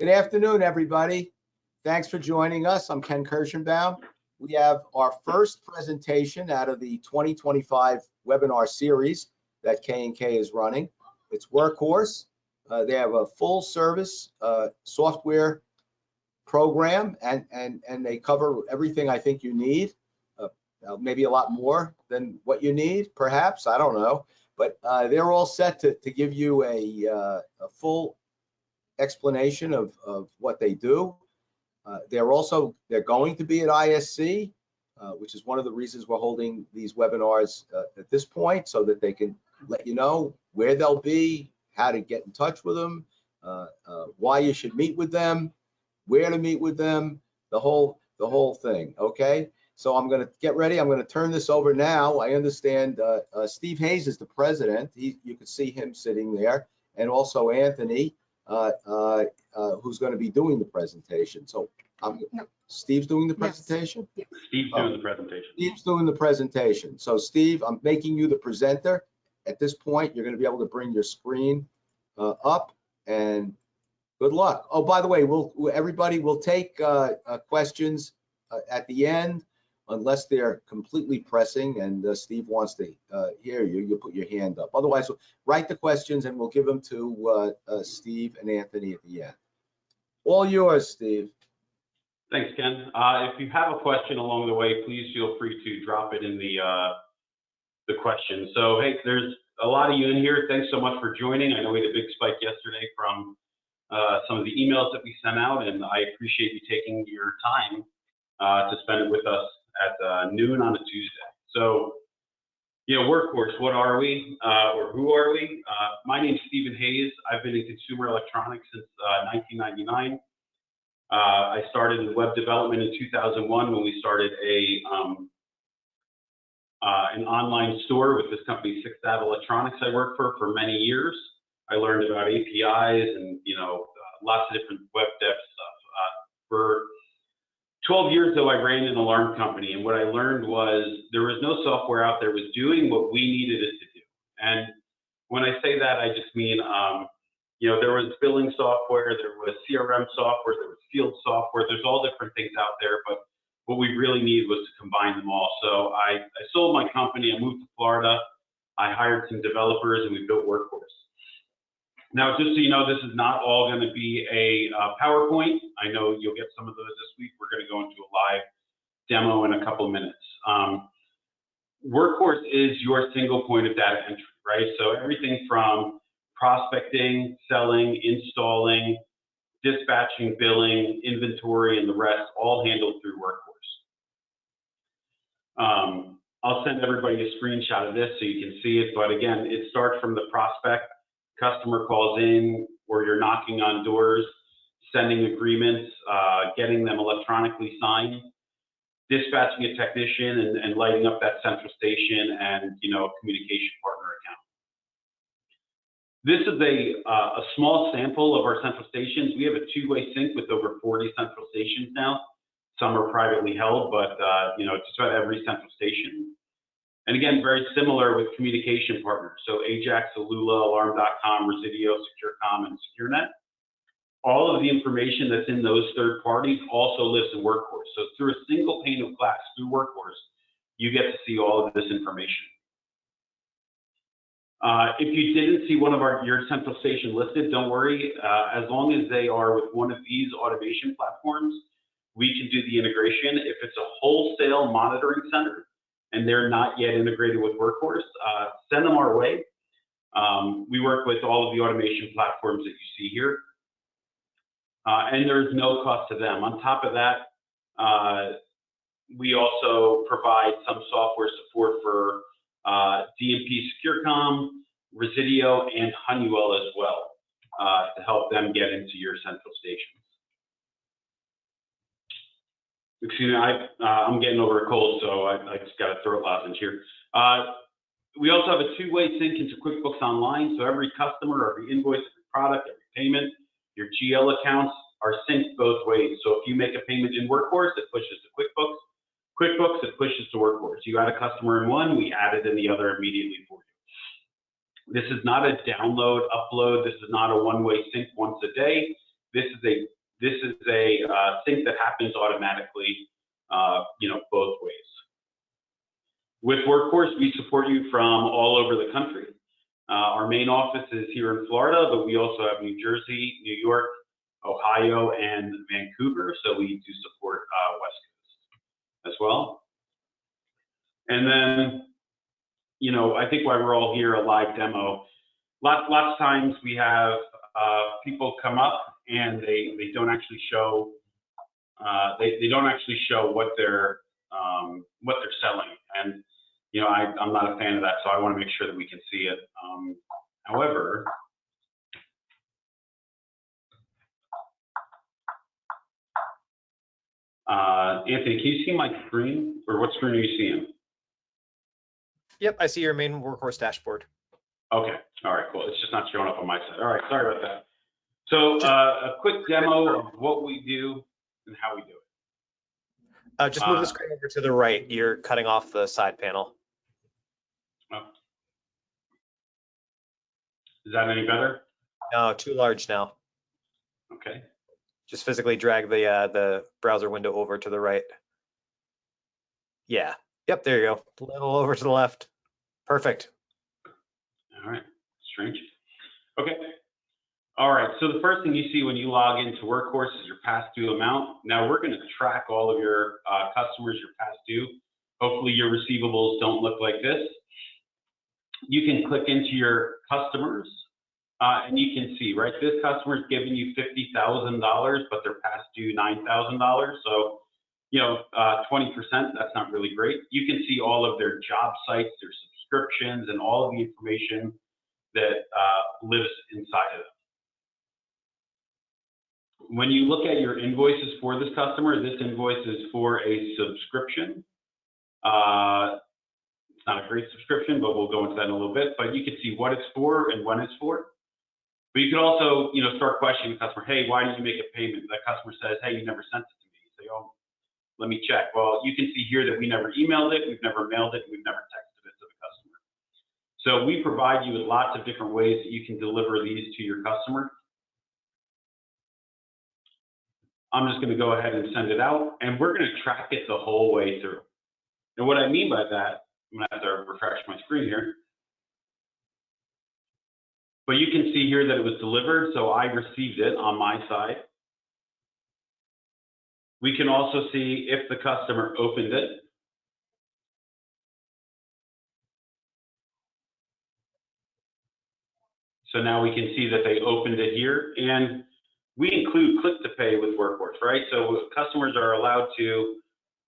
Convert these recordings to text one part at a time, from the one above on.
Good afternoon, everybody. Thanks for joining us. I'm Ken Kirschenbaum. We have our first presentation out of the 2025 webinar series that K&K is running. It's WorkHorse. They have a full service software program and they cover everything I think you need, maybe a lot more than what you need, perhaps, I don't know. But they're all set to give you a full explanation of what they do. They're going to be at ISC, which is one of the reasons we're holding these webinars at this point, so that they can let you know where they'll be, how to get in touch with them, why you should meet with them, where to meet with them, the whole thing. Okay, so I'm going to get ready. I'm going to turn this over now. I understand Steve Hayes is the president. You can see him sitting there, and also Anthony, who's going to be doing the presentation. So No. Steve's doing the presentation? Yes. Steve's doing the presentation. Steve's doing the presentation. So Steve, I'm making you the presenter. At this point, you're going to be able to bring your screen up, and good luck. Oh, by the way, everybody will take questions at the end, unless they're completely pressing and Steve wants to hear you. You put your hand up. Otherwise, write the questions and we'll give them to Steve and Anthony at the end. All yours, Steve. Thanks, Ken. If you have a question along the way, please feel free to drop it in the question. So, hey, there's a lot of you in here. Thanks so much for joining. I know we had a big spike yesterday from some of the emails that we sent out, and I appreciate you taking your time to spend it with us at noon on a Tuesday. So, you know, WorkHorse, what are we, or who are we? My name's Stephen Hayes. I've been in consumer electronics since 1999. I started in web development in 2001 when we started an online store with this company, 6th Ave Electronics. I worked for many years. I learned about APIs and, you know, lots of different web dev stuff. For 12 years, though, I ran an alarm company, and what I learned was there was no software out there was doing what we needed it to do. And when I say that, I just mean, you know, there was billing software, there was CRM software, there was field software, there's all different things out there, but what we really needed was to combine them all. So I sold my company, I moved to Florida, I hired some developers, and we built WorkHorse. Now, just so you know, this is not all going to be a PowerPoint. I know you'll get some of those this week. We're going to go into a live demo in a couple of minutes. WorkHorse is your single point of data entry, right? So everything from prospecting, selling, installing, dispatching, billing, inventory, and the rest, all handled through WorkHorse. I'll send everybody a screenshot of this so you can see it. But again, it starts from the prospect. Customer calls in, or you're knocking on doors, sending agreements, getting them electronically signed, dispatching a technician, and lighting up that central station and, you know, a communication partner account. This is a small sample of our central stations. We have a two-way sync with over 40 central stations now. Some are privately held, but you know, just about every central station. And again, very similar with communication partners. So Ajax, Alula, Alarm.com, Residio, SecureCom, and SecureNet. All of the information that's in those third parties also lives in WorkHorse. So through a single pane of glass, through WorkHorse, you get to see all of this information. If you didn't see one of your central station listed, don't worry. As long as they are with one of these automation platforms, we can do the integration. If it's a wholesale monitoring center and they're not yet integrated with WorkHorse, send them our way. We work with all of the automation platforms that you see here. And there's no cost to them. On top of that, we also provide some software support for DMP SecureCom, Residio, and Honeywell as well, to help them get into your central stations. Excuse me, I'm getting over a cold, so I just got a throat lozenge here. We also have a two-way sync into QuickBooks Online, so every customer, every invoice, every product, every payment, your GL accounts are synced both ways. So if you make a payment in WorkHorse, it pushes to QuickBooks. QuickBooks, it pushes to WorkHorse. You add a customer in one, we add it in the other immediately for you. This is not a download, upload. This is not a one-way sync once a day. this is a sync that happens automatically, both ways. With WorkHorse, we support you from all over the country. Our main office is here in Florida, but we also have New Jersey, New York, Ohio, and Vancouver. So we do support West Coast as well. And then, I think why we're all here, a live demo. Lots of times we have people come up and they don't actually show they don't actually show what they're selling, and I'm not a fan of that, so I want to make sure that we can see it. However, Anthony, can you see my screen, or what screen are you seeing? Yep, I see your main WorkHorse dashboard. Okay, all right, cool. It's just not showing up on my side. All right, sorry about that. So a quick demo of what we do and how we do it. Just move the screen over to the right. You're cutting off the side panel. Oh. Is that any better? No, too large now. Okay. Just physically drag the browser window over to the right. Yeah. Yep, there you go. A little over to the left. Perfect. All right. Strange. Okay. All right. So the first thing you see when you log into WorkHorse is your past due amount. Now we're going to track all of your customers, your past due. Hopefully your receivables don't look like this. You can click into your customers and you can see, right, this customer is giving you $50,000, but they're past due $9,000. So, 20%, that's not really great. You can see all of their job sites, their subscriptions, and all of the information that lives inside of them. When you look at your invoices for this customer, this invoice is for a subscription. It's not a great subscription, but we'll go into that in a little bit. But you can see what it's for and when it's for. But you could also, start questioning the customer. Hey, why didn't you make a payment? That customer says, hey, you never sent it to me. You say, oh, let me check. Well, you can see here that we never emailed it, we've never mailed it, we've never texted it to the customer. So we provide you with lots of different ways that you can deliver these to your customer. I'm just going to go ahead and send it out, and we're going to track it the whole way through. And what I mean by that, I'm going to have to refresh my screen here. But you can see here that it was delivered, so I received it on my side. We can also see if the customer opened it. So now we can see that they opened it here, and we include click to pay with WorkHorse, right? So customers are allowed to,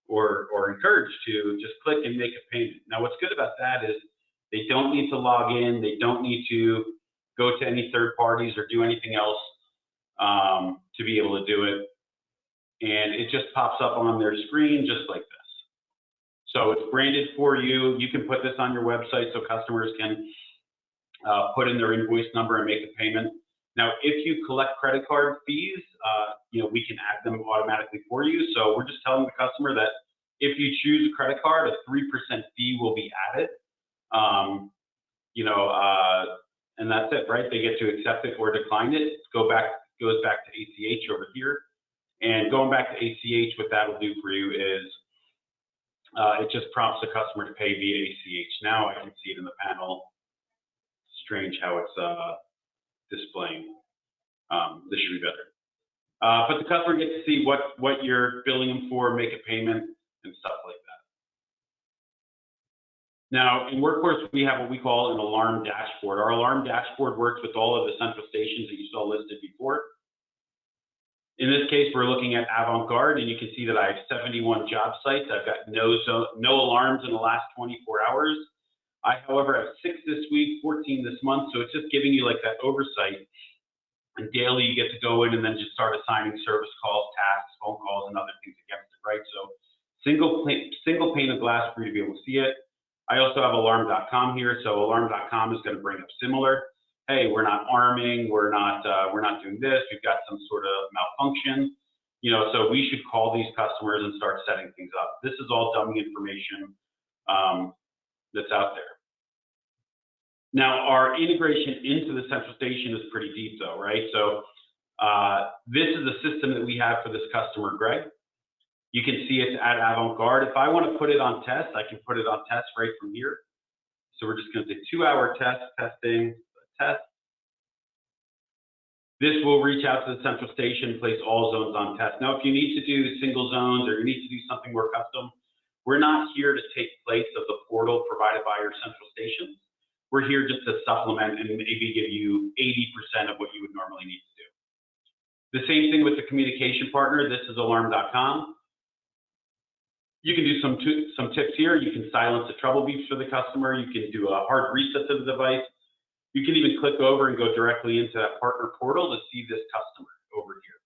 or encouraged to, just click and make a payment. Now what's good about that is they don't need to log in, they don't need to go to any third parties or do anything else to be able to do it. And it just pops up on their screen just like this. So it's branded for you. You can put this on your website so customers can put in their invoice number and make a payment. Now, if you collect credit card fees, we can add them automatically for you. So we're just telling the customer that if you choose a credit card, a 3% fee will be added. And that's it, right? They get to accept it or decline it. Goes back to ACH over here. And going back to ACH, what that'll do for you is it just prompts the customer to pay via ACH. Now I can see it in the panel. Strange how it's displaying. This should be better. But the customer gets to see what you're billing them for, make a payment, and stuff like that. Now, in WorkHorse, we have what we call an alarm dashboard. Our alarm dashboard works with all of the central stations that you saw listed before. In this case, we're looking at Avant-Garde, and you can see that I have 71 job sites. I've got no alarms in the last 24 hours. I, however, have 6 this week, 14 this month, so it's just giving you like that oversight. And daily, you get to go in and then just start assigning service calls, tasks, phone calls, and other things against it, right? So single pane of glass for you to be able to see it. I also have alarm.com here, so alarm.com is going to bring up similar. Hey, we're not arming, we're not doing this, we've got some sort of malfunction, so we should call these customers and start setting things up. This is all dummy information that's out there. Now, our integration into the central station is pretty deep though, right? So This is the system that we have for this customer, Greg. You can see it's at Avant-Garde. If I want to put it on test, I can put it on test right from here. So we're just going to say 2-hour testing, test. This will reach out to the central station, place all zones on test. Now, if you need to do single zones or you need to do something more custom, we're not here to take place of the portal provided by your central stations. We're here just to supplement and maybe give you 80% of what you would normally need to do. The same thing with the communication partner. This is alarm.com. You can do some tips here. You can silence the trouble beeps for the customer. You can do a hard reset to the device. You can even click over and go directly into that partner portal to see this customer over here.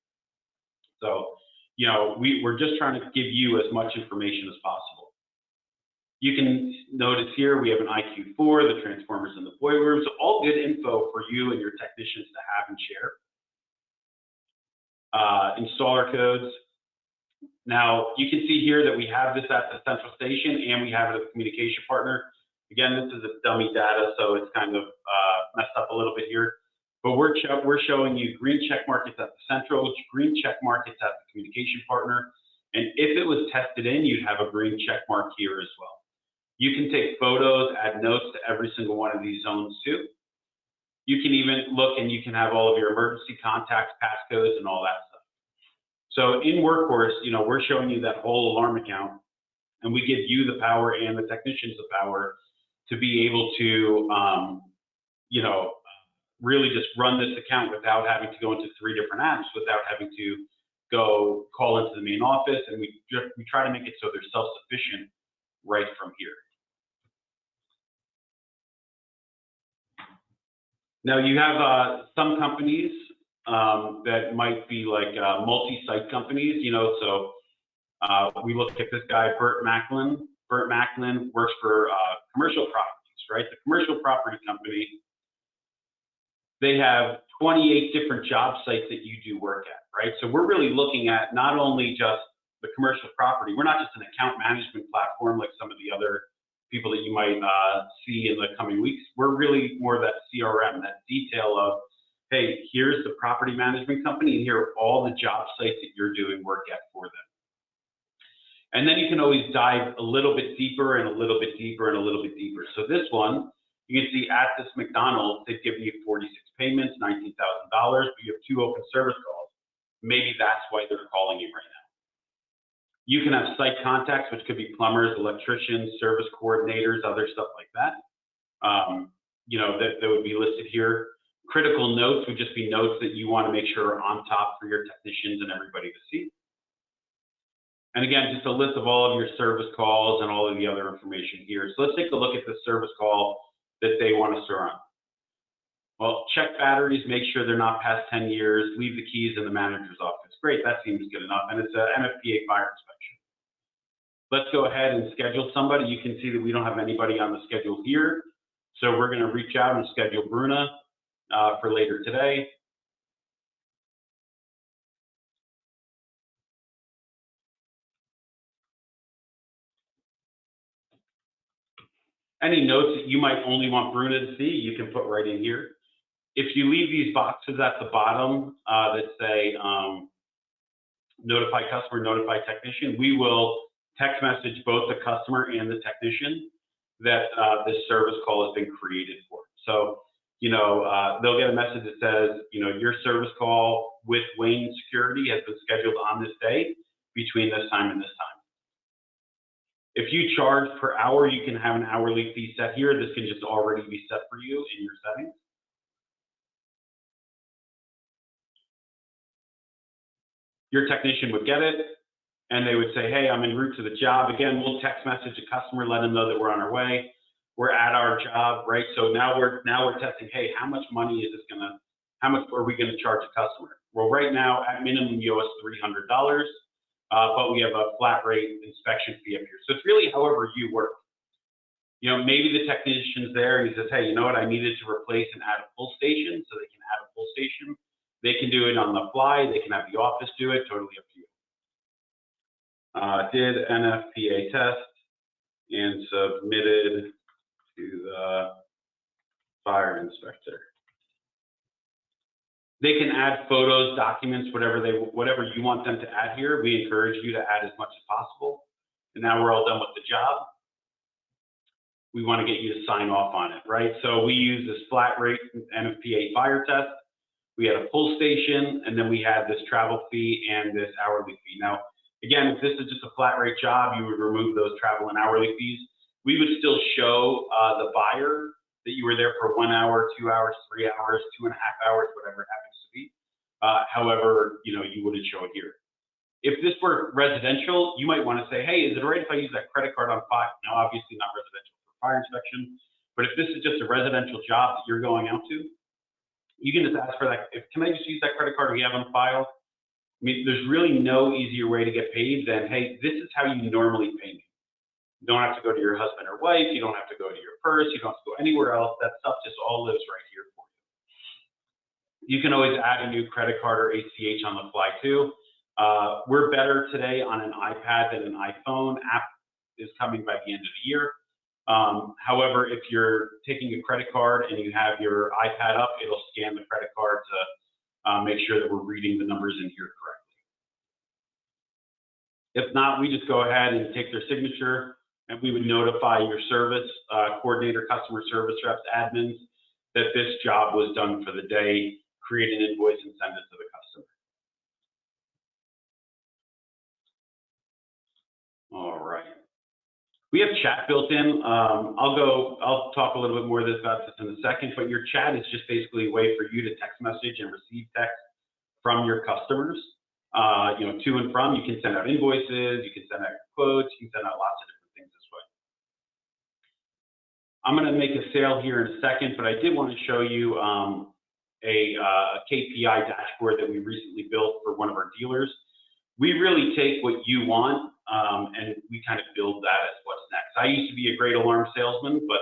So, you know, we're just trying to give you as much information as possible. You can notice here we have an IQ4, the transformers in the boiler room. So all good info for you and your technicians to have and share. Installer codes. Now, you can see here that we have this at the central station and we have it at the communication partner. Again, this is a dummy data, so it's kind of messed up a little bit here. But we're showing you green check markets at the central, green check markets at the communication partner. And if it was tested in, you'd have a green check mark here as well. You can take photos, add notes to every single one of these zones too. You can even look and you can have all of your emergency contacts, passcodes, and all that stuff. So in WorkHorse, you know, we're showing you that whole alarm account, and we give you the power and the technicians the power to be able to, you know, really just run this account without having to go into 3 different apps, without having to go call into the main office, and we try to make it so they're self-sufficient right from here. Now you have some companies that might be like multi-site companies, you know, so we look at this guy, Burt Macklin. Burt Macklin works for commercial properties, right? The commercial property company, they have 28 different job sites that you do work at, right? So we're really looking at not only just the commercial property, we're not just an account management platform like some of the other people that you might see in the coming weeks. We're really more that CRM, that detail of, hey, here's the property management company and here are all the job sites that you're doing work at for them. And then you can always dive a little bit deeper and a little bit deeper and a little bit deeper. So this one, you can see at this McDonald's, they've given you 46 payments, $19,000, but you have 2 open service calls. Maybe that's why they're calling you right now. You can have site contacts, which could be plumbers, electricians, service coordinators, other stuff like that. You know, that would be listed here. Critical notes would just be notes that you want to make sure are on top for your technicians and everybody to see. And again, just a list of all of your service calls and all of the other information here. So let's take a look at the service call that they want us to run. Well, check batteries, make sure they're not past 10 years, leave the keys in the manager's office. Great, that seems good enough. And it's an NFPA fire inspection. Let's go ahead and schedule somebody. You can see that we don't have anybody on the schedule here. So we're going to reach out and schedule Bruna for later today. Any notes that you might only want Bruna to see, you can put right in here. If you leave these boxes at the bottom that say notify customer, notify technician, we will text message both the customer and the technician that this service call has been created for. So, you know, they'll get a message that says, you know, your service call with Wayne Security has been scheduled on this day between this time and this time. If you charge per hour, you can have an hourly fee set here. This can just already be set for you in your settings. Your technician would get it, and they would say, hey, I'm en route to the job. Again, we'll text message the customer, let them know that we're on our way. We're at our job, right? So now we're testing, hey, how much money is this gonna, how much are we gonna charge the customer? Well, right now, at minimum, you owe us $300, but we have a flat rate inspection fee up here. So it's really however you work. You know, maybe the technician's there and he says, hey, you know what, I needed to replace and add a full station, so they can add a full station. They can do it on the fly. They can have the office do it, totally up to you. Did NFPA test and submitted to the fire inspector. They can add photos, documents, whatever you want them to add here. We encourage you to add as much as possible. And now we're all done with the job. We want to get you to sign off on it, right? So we use this flat rate NFPA fire test. We had a pull station, and then we had this travel fee and this hourly fee. Now, again, if this is just a flat rate job, you would remove those travel and hourly fees. We would still show the buyer that you were there for 1 hour, 2 hours, 3 hours, 2.5 hours, whatever it happens to be. However, you wouldn't show it here. If this were residential, you might want to say, hey, is it all right if I use that credit card on file? Now, obviously not residential for fire inspection, but if this is just a residential job that you're going out to, you can just ask for that. Can I just use that credit card we have on file? I mean, there's really no easier way to get paid than, hey, this is how you normally pay me. You don't have to go to your husband or wife. You don't have to go to your purse. You don't have to go anywhere else. That stuff just all lives right here for you. You can always add a new credit card or ACH on the fly too. We're better today on an iPad than an iPhone. App is coming by the end of the year. However, if you're taking a credit card and you have your iPad up, it'll scan the credit card to make sure that we're reading the numbers in here correctly. If not, we just go ahead and take their signature, and we would notify your service coordinator, customer service reps, admins, that this job was done for the day, create an invoice and send it to the customer. All right. We have chat built in. I'll talk a little bit more about this in a second, but your chat is just basically a way for you to text message and receive text from your customers, to and from. You can send out invoices, you can send out quotes, you can send out lots of different things this way. I'm going to make a sale here in a second, but I did want to show you a KPI dashboard that we recently built for one of our dealers. We really take what you want and we kind of build that as what's next. I used to be a great alarm salesman, but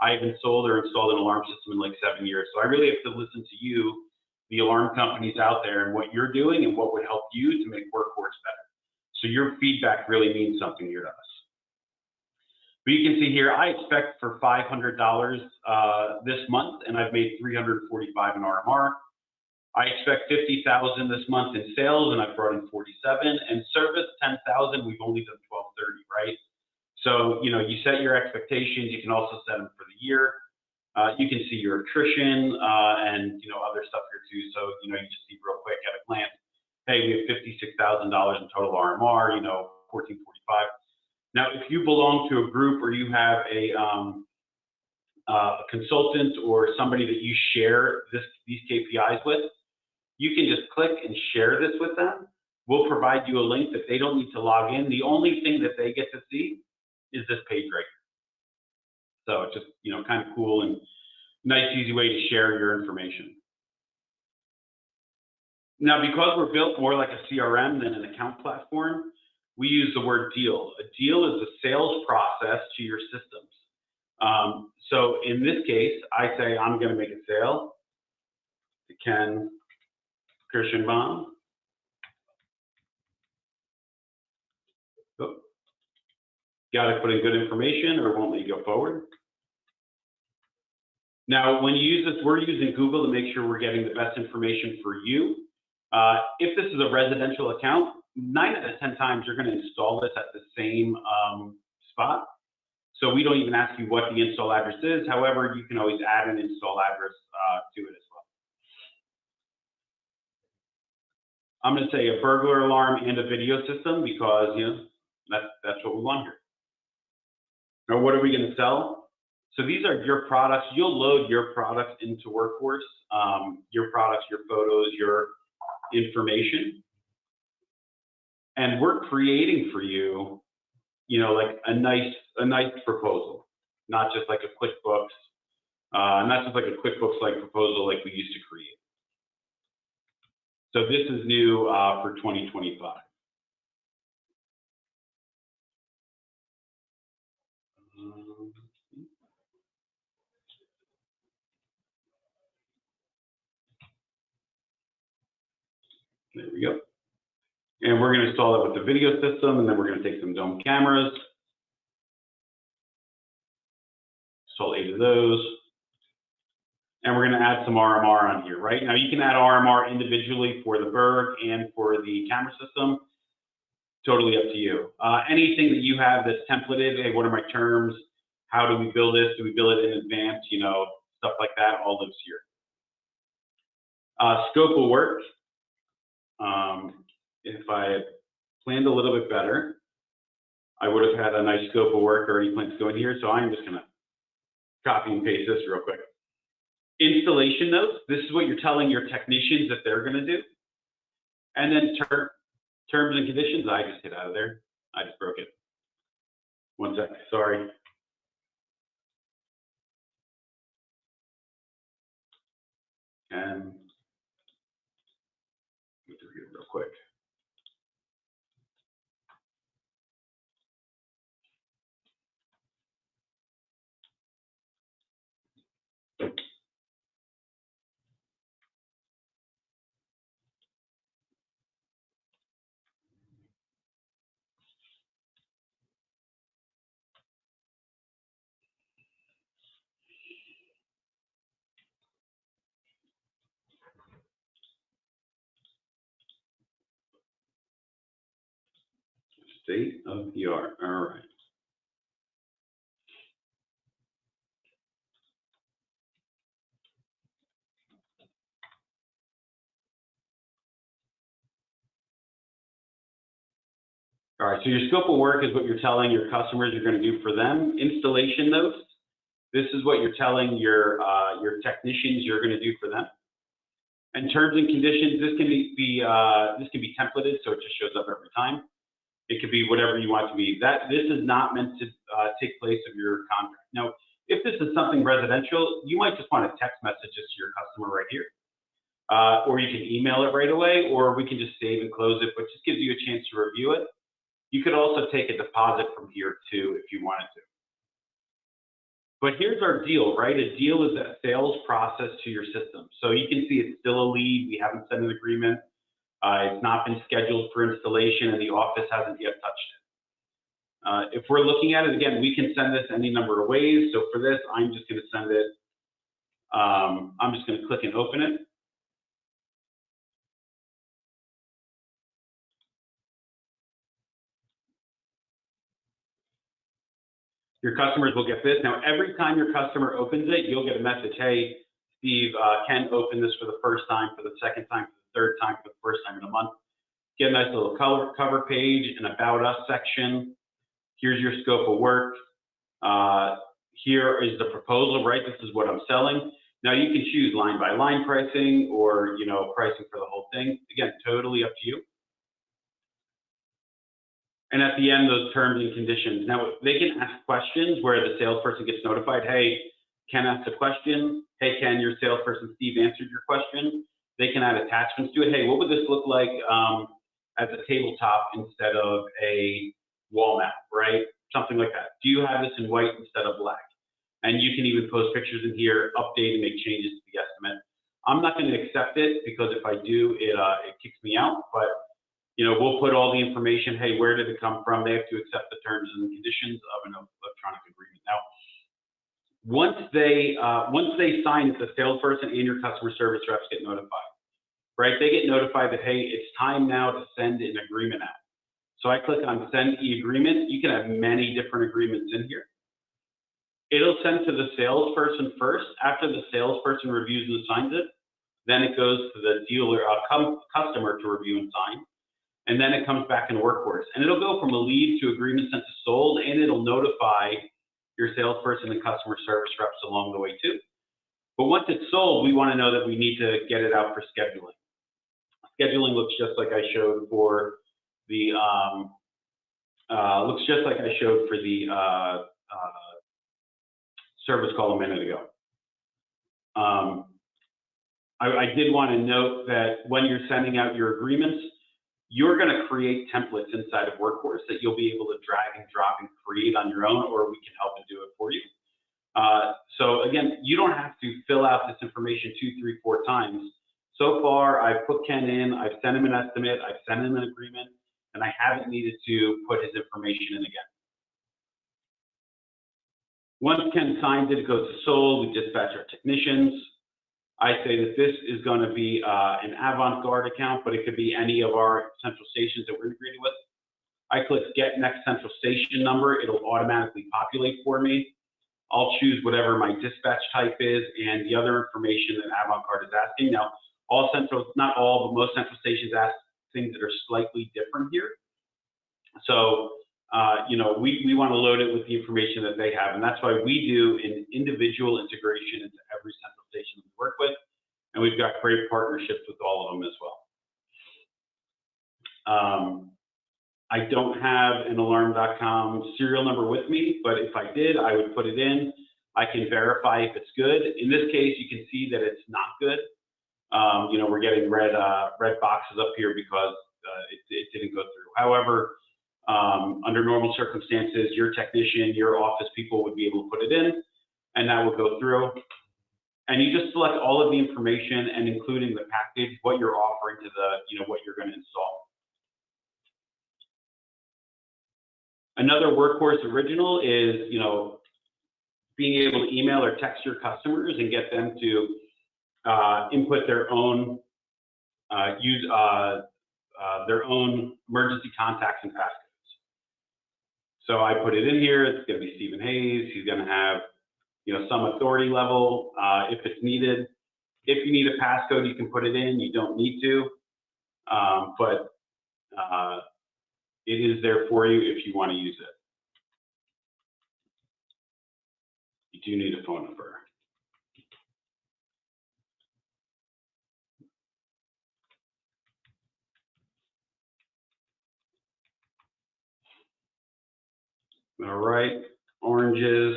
I haven't sold or installed an alarm system in like 7 years. So I really have to listen to you, the alarm companies out there, and what you're doing and what would help you to make WorkHorse better. So your feedback really means something here to us. But you can see here, I expect for $500 this month, and I've made $345 in RMR. I expect $50,000 this month in sales, and I've brought in 47. And service, $10,000. We've only done $1,230, right? So you set your expectations. You can also set them for the year. You can see your attrition and other stuff here too. So you just see real quick at a glance. Hey, we have $56,000 in total RMR. $1,445. Now, if you belong to a group or you have a consultant or somebody that you share these KPIs with, you can just click and share this with them. We'll provide you a link that they don't need to log in. The only thing that they get to see is this page right here. So it's just, kind of cool and nice, easy way to share your information. Now, because we're built more like a CRM than an account platform, we use the word deal. A deal is a sales process to your systems. So in this case, I say I'm going to make a sale to Ken Kirschenbaum. Oh. Got to put in good information or it won't let you go forward. Now, when you use this, we're using Google to make sure we're getting the best information for you. If this is a residential account, 9 out of 10 times you're going to install this at the same spot. So we don't even ask you what the install address is. However, you can always add an install address to it as well. I'm going to say a burglar alarm and a video system because that's what we want here. Now, what are we going to sell? So these are your products. You'll load your products into WorkHorse, your products, your photos, your information. And we're creating for you, like a nice proposal, not just like a QuickBooks, not just like a QuickBooks-like proposal like we used to create. So this is new for 2025. There we go. And we're going to install it with the video system, and then we're going to take some dome cameras. Install 8 of those. And we're going to add some RMR on here, right? Now you can add RMR individually for the Berg and for the camera system. Totally up to you. Anything that you have that's templated, hey, what are my terms? How do we build this? Do we build it in advance? You know, stuff like that, all lives here. Scope of work. If I had planned a little bit better, I would have had a nice scope of work already planned to go in here. So I'm just going to copy and paste this real quick. Installation notes. This is what you're telling your technicians that they're going to do. And then terms and conditions. I just hit out of there. I just broke it. One sec. Sorry. And go through here real quick. State of the art. All right. All right, so your scope of work is what you're telling your customers you're going to do for them. Installation notes, this is what you're telling your technicians you're going to do for them. And terms and conditions, this can be templated, so it just shows up every time. It could be whatever you want it to be. This is not meant to take place of your contract. Now, if this is something residential, you might just want to text message this to your customer right here. Or you can email it right away, or we can just save and close it, but just gives you a chance to review it. You could also take a deposit from here too if you wanted to. But here's our deal, right? A deal is a sales process to your system. So you can see it's still a lead. We haven't sent an agreement. It's not been scheduled for installation and the office hasn't yet touched it. If we're looking at it, again, we can send this any number of ways. So for this, I'm just going to send it. I'm just going to click and open it. Your customers will get this. Now, every time your customer opens it, you'll get a message, hey, Steve, Ken opened this for the first time, for the second time, for the third time, for the first time in a month. Get a nice little cover page, an About Us section. Here's your scope of work. Here is the proposal, right? This is what I'm selling. Now, you can choose line-by-line pricing or, you know, pricing for the whole thing. Again, totally up to you. And at the end, those terms and conditions. Now, they can ask questions where the salesperson gets notified, hey, Ken asked a question. Hey, Ken, your salesperson, Steve, answered your question. They can add attachments to it. Hey, what would this look like as a tabletop instead of a wall map, right? Something like that. Do you have this in white instead of black? And you can even post pictures in here, update and make changes to the estimate. I'm not going to accept it because if I do, it kicks me out, but you know, we'll put all the information, hey, where did it come from? They have to accept the terms and conditions of an electronic agreement. Now, once they sign it, the salesperson and your customer service reps get notified, right? They get notified that, hey, it's time now to send an agreement out. So I click on send e-agreement. You can have many different agreements in here. It'll send to the salesperson first. After the salesperson reviews and signs it, then it goes to the dealer, customer to review and sign. And then it comes back in WorkHorse. And it'll go from a lead to agreement sent to sold, and it'll notify your salesperson and customer service reps along the way too. But once it's sold, we want to know that we need to get it out for scheduling. Scheduling looks just like I showed for the service call a minute ago. I did want to note that when you're sending out your agreements, you're going to create templates inside of WorkHorse that you'll be able to drag and drop and create on your own, or we can help and do it for you. So again, you don't have to fill out this information 2, 3, 4 times. So far, I've put Ken in, I've sent him an estimate, I've sent him an agreement, and I haven't needed to put his information in again. Once Ken signs it, it goes to sold, we dispatch our technicians. I say that this is going to be an Avant-Garde account, but it could be any of our central stations that we're integrated with. I click Get Next Central Station Number. It'll automatically populate for me. I'll choose whatever my dispatch type is and the other information that Avant-Garde is asking. Now, not all, but most central stations ask things that are slightly different here. So, we want to load it with the information that they have, and that's why we do an individual integration into every central station we work with, and we've got great partnerships with all of them as well. I don't have an Alarm.com serial number with me, but if I did, I would put it in. I can verify if it's good. In this case, you can see that it's not good. We're getting red boxes up here because it didn't go through. However, under normal circumstances, your technician, your office people would be able to put it in, and that will go through. And you just select all of the information, and including the package, what you're offering to what you're going to install. Another WorkHorse original is, being able to email or text your customers and get them to input their own their own emergency contacts and passcodes. So I put it in here. It's going to be Stephen Hayes. He's going to have, some authority level if it's needed. If you need a passcode, you can put it in. You don't need to, but it is there for you if you want to use it. You do need a phone number. All right, oranges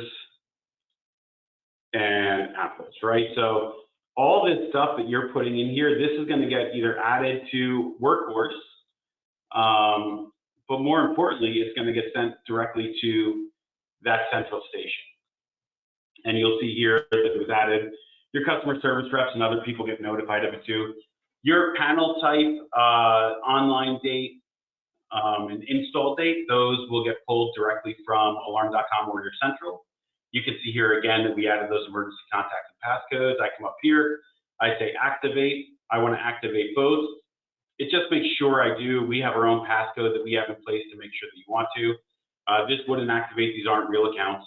and apples, right? So all this stuff that you're putting in here, this is going to get either added to WorkHorse, but more importantly, it's going to get sent directly to that central station. And you'll see here that it was added. Your customer service reps and other people get notified of it too. Your panel type, online date, and install date, those will get pulled directly from Alarm.com or your central. You can see here again that we added those emergency contacts and passcodes. I come up here, I say activate. I want to activate both. It just makes sure I do. We have our own passcode that we have in place to make sure that you want to. This wouldn't activate, these aren't real accounts.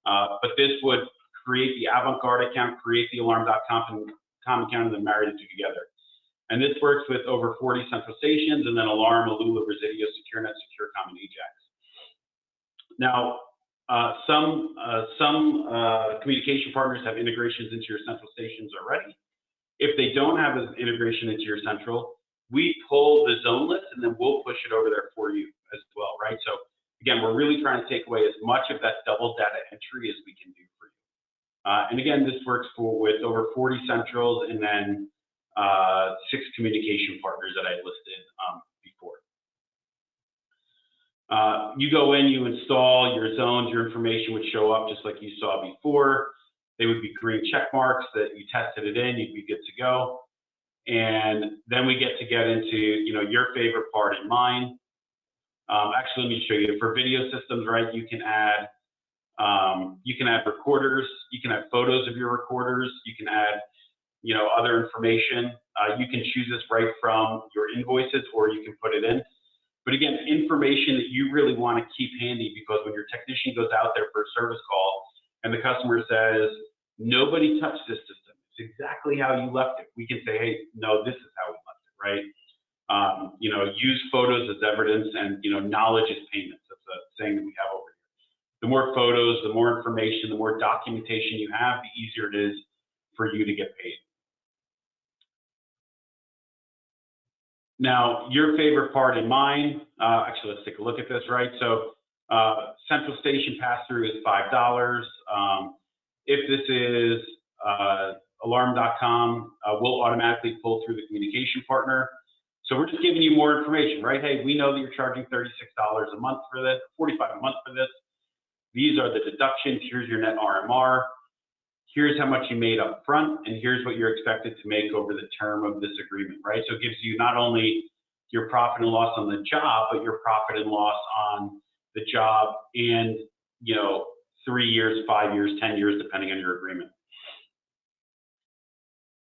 But this would create the Avant-Garde account, create the Alarm.com account, and then marry the two together. And this works with over 40 central stations, and then Alarm, Alula, Residio, SecureNet, SecureCom, and Ajax. Now, some communication partners have integrations into your central stations already. If they don't have an integration into your central, we pull the zone list, and then we'll push it over there for you as well, right? So again, we're really trying to take away as much of that double data entry as we can do for you. And again, this works with over 40 centrals and then 6 communication partners that I listed before. You go in, you install your zones, your information would show up just like you saw before. They would be green check marks that you tested it in, you'd be good to go. And then we get into, your favorite part and mine. Actually, let me show you. For video systems, right, you can add recorders, you can add photos of your recorders, you can add, other information. You can choose this right from your invoices, or you can put it in. But again, information that you really want to keep handy, because when your technician goes out there for a service call and the customer says, nobody touched this system, it's exactly how you left it. We can say, hey, no, this is how we left it, right? Use photos as evidence, and, knowledge is payment. That's a saying that we have over here. The more photos, the more information, the more documentation you have, the easier it is for you to get paid. Now, your favorite part and mine, actually, let's take a look at this, right? So central station pass-through is $5. If this is alarm.com, we'll automatically pull through the communication partner. So we're just giving you more information, right? Hey, we know that you're charging $36 a month for this, $45 a month for this. These are the deductions. Here's your net RMR. Here's how much you made up front, and here's what you're expected to make over the term of this agreement, right? So it gives you not only your profit and loss on the job, but your profit and loss on the job and, 3 years, 5 years, 10 years, depending on your agreement.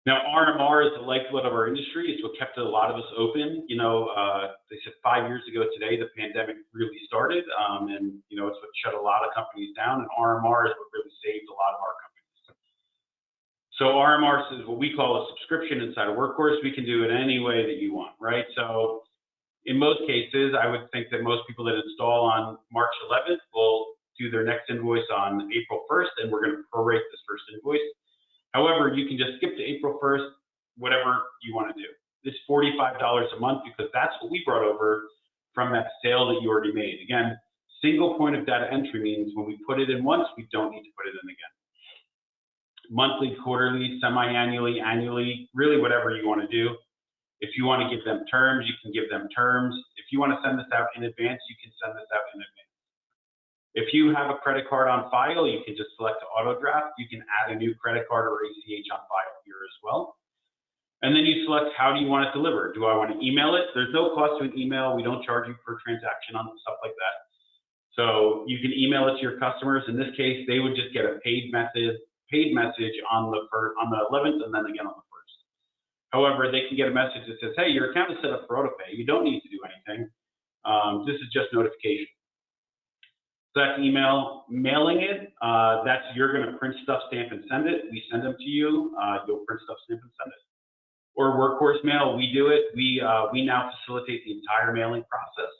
Now, RMR is the lifeblood of our industry. It's what kept a lot of us open. You know, they said 5 years ago today, the pandemic really started, and, you know, it's what shut a lot of companies down, and RMR is what really saved a lot of our companies. So RMR is what we call a subscription inside of WorkHorse. We can do it any way that you want, right? So in most cases, I would think that most people that install on March 11th will do their next invoice on April 1st, and we're going to prorate this first invoice. However, you can just skip to April 1st, whatever you want to do. It's $45 a month because that's what we brought over from that sale that you already made. Again, single point of data entry means when we put it in once, we don't need to put it in again. Monthly, quarterly, semi-annually, annually, really whatever you want to do. If you want to give them terms, you can give them terms. If you want to send this out in advance, you can send this out in advance. If you have a credit card on file, you can just select auto draft. You can add a new credit card or ACH on file here as well. And then you select how do you want it delivered. Do I want to email it? There's no cost to an email. We don't charge you per transaction on stuff like that. So you can email it to your customers. In this case, they would just get a paid message on the 11th and then again on the 1st. However, they can get a message that says, hey, your account is set up for auto pay. You don't need to do anything. This is just notification. So that's email. Mailing it, you're going to print stuff, stamp, and send it. We send them to you. You'll print stuff, stamp, and send it. Or WorkHorse mail, we do it. We now facilitate the entire mailing process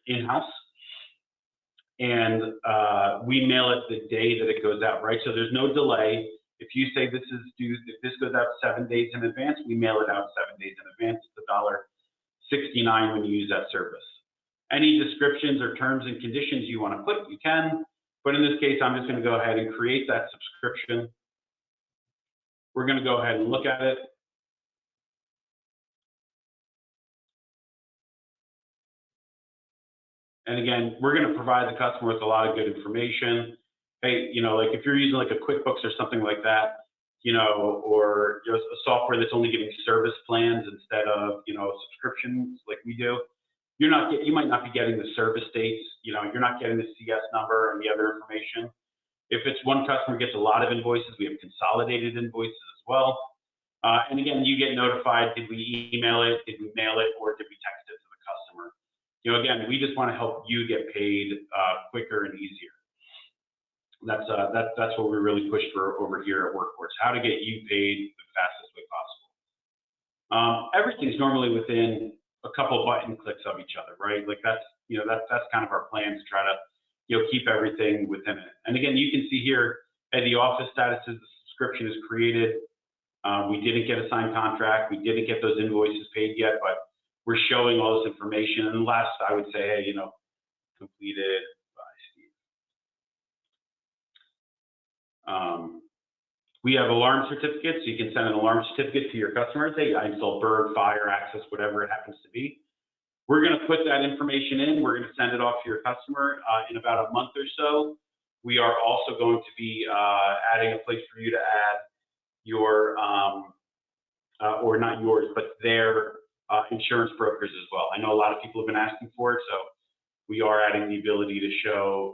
in-house. And we mail it the day that it goes out, right? So there's no delay. If you say this is due, if this goes out 7 days in advance, we mail it out 7 days in advance. It's $1.69 when you use that service. Any descriptions or terms and conditions you want to put, you can. But in this case, I'm just going to go ahead and create that subscription. We're going to go ahead and look at it. And again, we're going to provide the customer with a lot of good information. Hey, you know, like if you're using like a QuickBooks or something like that, you know, or a software that's only giving service plans instead of, you know, subscriptions like we do, you might not be getting the service dates, you know, you're not getting the CS number and the other information. If it's one customer gets a lot of invoices, we have consolidated invoices as well. And again, you get notified, did we email it, did we mail it, or did we text it to the customer? You know, again, we just want to help you get paid quicker and easier. That's what we really push for over here at WorkHorse, how to get you paid the fastest way possible. Everything's normally within a couple button clicks of each other, right? Like that's kind of our plan to try to, you know, keep everything within it. And again, you can see here, hey, the office status is the subscription is created. We didn't get a signed contract. We didn't get those invoices paid yet, but we're showing all this information. And last, I would say, hey, you know, completed by Steve. We have alarm certificates, so you can send an alarm certificate to your customers. Hey, I installed Bird, Fire, Access, whatever it happens to be. We're going to put that information in. We're going to send it off to your customer in about a month or so. We are also going to be adding a place for you to add your, or not yours, but their insurance brokers as well. I know a lot of people have been asking for it, so we are adding the ability to show,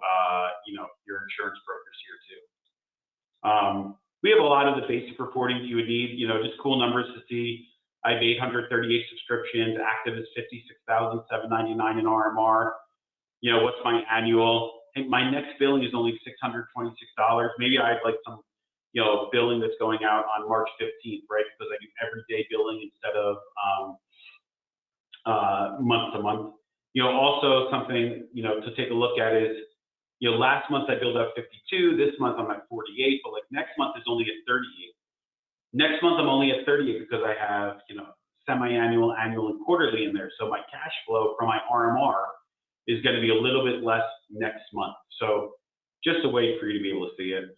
you know, your insurance brokers here too. We have a lot of the basic reporting that you would need, you know, just cool numbers to see. I have 838 subscriptions, active is 56,799 in RMR. You know, what's my annual? I think my next billing is only $626. Maybe I'd like some, you know, billing that's going out on March 15th, right? Because I do everyday billing instead of month to month. You know, also something, you know, to take a look at is, you know, last month I billed out 52, this month I'm at 48, but like next month is only at 38. Next month I'm only at 38 because I have, you know, semi-annual, annual, and quarterly in there. So my cash flow from my RMR is going to be a little bit less next month. So just a way for you to be able to see it.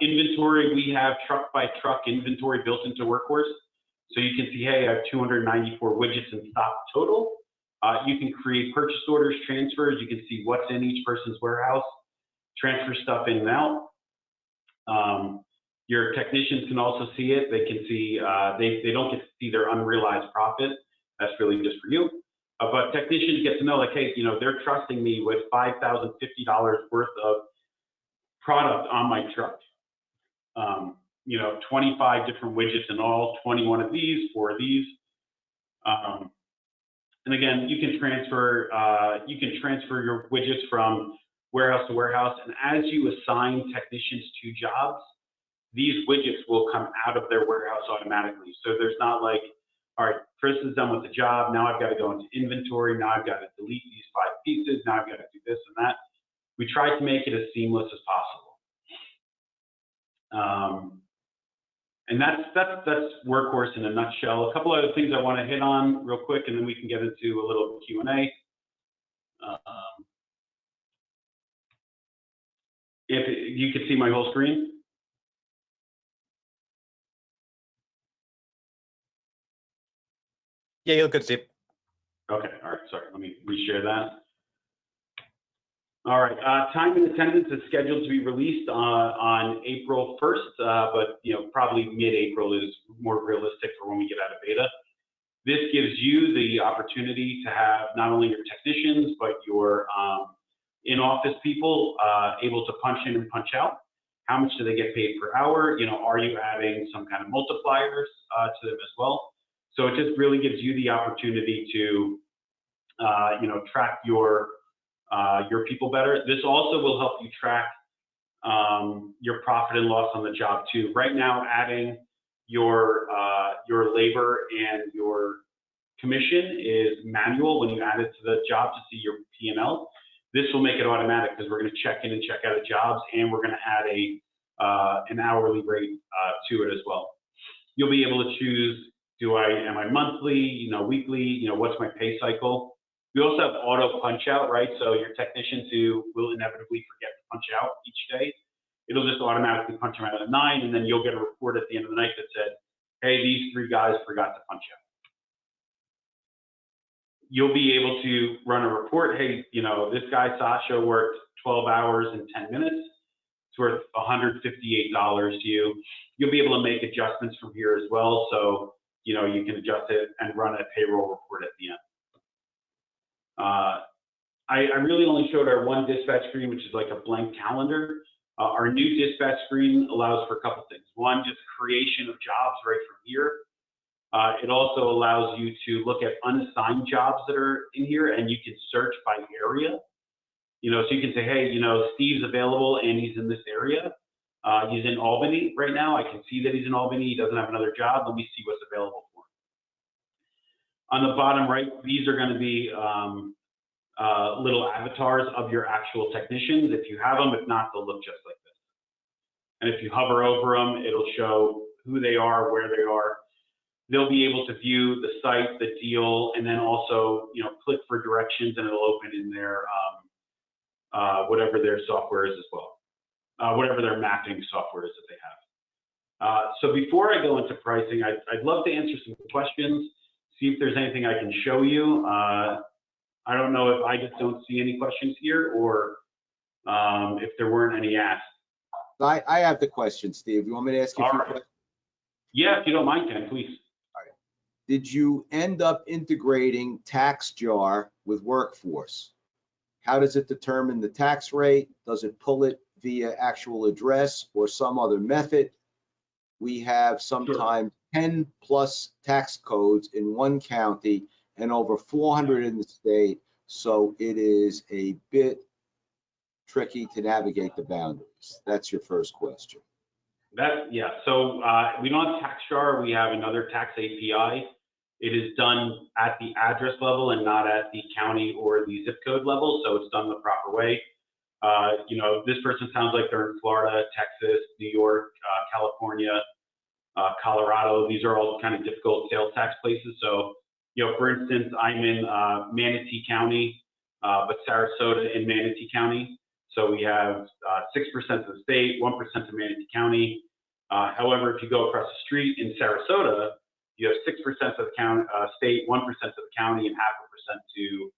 Inventory, we have truck by truck inventory built into WorkHorse. So you can see, hey, I have 294 widgets in stock total. You can create purchase orders, transfers. You can see what's in each person's warehouse, transfer stuff in and out. Your technicians can also see it. They can see, they don't get to see their unrealized profit. That's really just for you. But technicians get to know, like, hey, you know, they're trusting me with $5,050 worth of product on my truck. you know, 25 different widgets in all, 21 of these, 4 of these. And again, you can transfer your widgets from warehouse to warehouse. And as you assign technicians to jobs, these widgets will come out of their warehouse automatically. So there's not like, all right, Chris is done with the job. Now I've got to go into inventory. Now I've got to delete these 5 pieces. Now I've got to do this and that. We try to make it as seamless as possible. And that's WorkHorse in a nutshell. A couple other things I want to hit on real quick, and then we can get into a little Q&A. If you could see my whole screen. Yeah, you look good, Steve. Okay, all right, sorry, let me reshare that. All right, time and attendance is scheduled to be released on April 1st, but you know, probably mid-April is more realistic for when we get out of beta. This gives you the opportunity to have not only your technicians, but your in-office people able to punch in and punch out. How much do they get paid per hour? You know, are you adding some kind of multipliers to them as well? So it just really gives you the opportunity to, you know, track your people better. This also will help you track your profit and loss on the job too. Right now, adding your labor and your commission is manual when you add it to the job to see your P&L. This will make it automatic because we're going to check in and check out of jobs, and we're going to add an hourly rate to it as well. You'll be able to choose, am I monthly, you know, weekly, you know, what's my pay cycle? We also have auto punch out, right? So your technicians who will inevitably forget to punch out each day, it'll just automatically punch them out at 9, and then you'll get a report at the end of the night that said, hey, these 3 guys forgot to punch out. You'll be able to run a report, hey, you know, this guy Sasha worked 12 hours and 10 minutes. It's worth $158 to you. You'll be able to make adjustments from here as well. So, you know, you can adjust it and run a payroll report at the end. I really only showed our one dispatch screen, which is like a blank calendar. Our new dispatch screen allows for a couple things. One, just creation of jobs right from here. It also allows you to look at unassigned jobs that are in here, and you can search by area. You know, so you can say, hey, you know, Steve's available and he's in this area. He's in Albany right now. I can see that he's in Albany. He doesn't have another job. Let me see what's available for him. On the bottom right, these are going to be little avatars of your actual technicians if you have them. If not, they'll look just like this. And if you hover over them, it'll show who they are, where they are. They'll be able to view the site, the deal, and then also, you know, click for directions, and it'll open in their whatever their software is as well, whatever their mapping software is that they have. So before I go into pricing, I'd love to answer some questions, see if there's anything I can show you. I don't know if I just don't see any questions here, or if there weren't any asked. I have the question, Steve. You want me to ask you a few questions? Yeah, if you don't mind, Ken, please. All right. Did you end up integrating TaxJar with WorkHorse? How does it determine the tax rate? Does it pull it via actual address or some other method? We have sometimes 10 plus tax codes in one county and over 400 in the state. So it is a bit tricky to navigate the boundaries. That's your first question. Yeah, so we don't have TaxJar. We have another tax API. It is done at the address level and not at the county or the zip code level, so it's done the proper way. You know, this person sounds like they're in Florida, Texas, New York, California, Colorado. These are all kind of difficult sales tax places. So, you know, for instance, I'm in Manatee County, but Sarasota in Manatee County. So we have 6% of the state, 1% of Manatee County. However, if you go across the street in Sarasota, you have 6% of the county, state, 1% of the county, and 0.5% to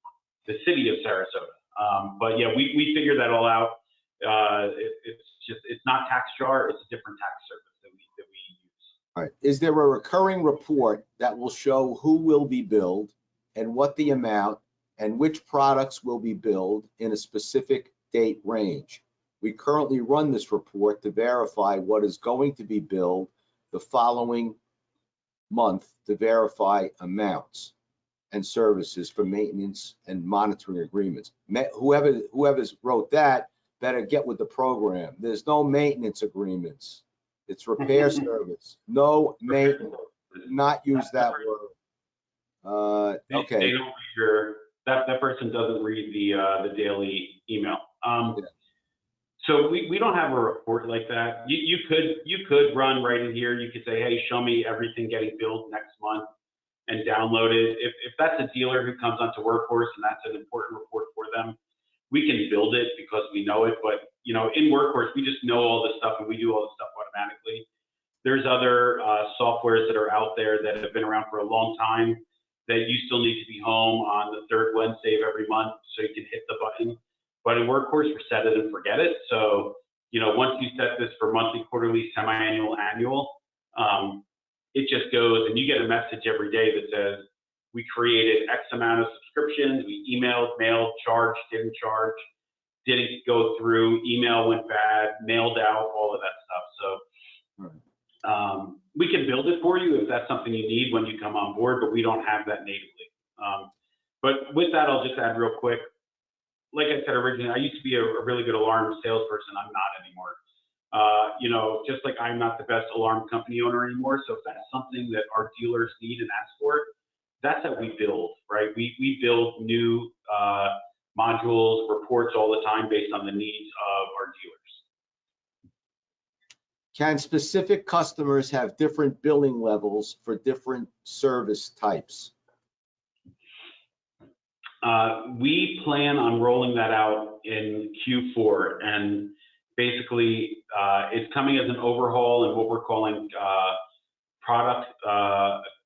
the city of Sarasota. But yeah, we figured that all out. It's not TaxJar, it's a different tax service that we use. All right. Is there a recurring report that will show who will be billed and what the amount and which products will be billed in a specific date range? We currently run this report to verify what is going to be billed the following month to verify amounts and services for maintenance and monitoring agreements. Whoever's wrote that better get with the program. There's no maintenance agreements. It's repair service. No maintenance. Not use that word. Okay. They don't read that person doesn't read the daily email. Yeah. So we don't have a report like that. You could run right in here. You could say, hey, show me everything getting billed next month and download it. If that's a dealer who comes onto WorkHorse and that's an important report for them, we can build it because we know it. But in WorkHorse, we just know all this stuff and we do all this stuff automatically. There's other softwares that are out there that have been around for a long time that you still need to be home on the third Wednesday of every month so you can hit the button. But in WorkHorse, we set it and forget it. So, once you set this for monthly, quarterly, semi-annual, annual, it just goes and you get a message every day that says, we created X amount of subscriptions, we emailed, mailed, charged, didn't go through, email went bad, mailed out, all of that stuff. So we can build it for you if that's something you need when you come on board, but we don't have that natively. But with that, I'll just add real quick. Like I said originally, I used to be a really good alarm salesperson. I'm not anymore. Just like I'm not the best alarm company owner anymore. So if that's something that our dealers need and ask for, that's how we build, right? We build new modules, reports all the time based on the needs of our dealers. Can specific customers have different billing levels for different service types? We plan on rolling that out in Q4, and basically it's coming as an overhaul in what we're calling product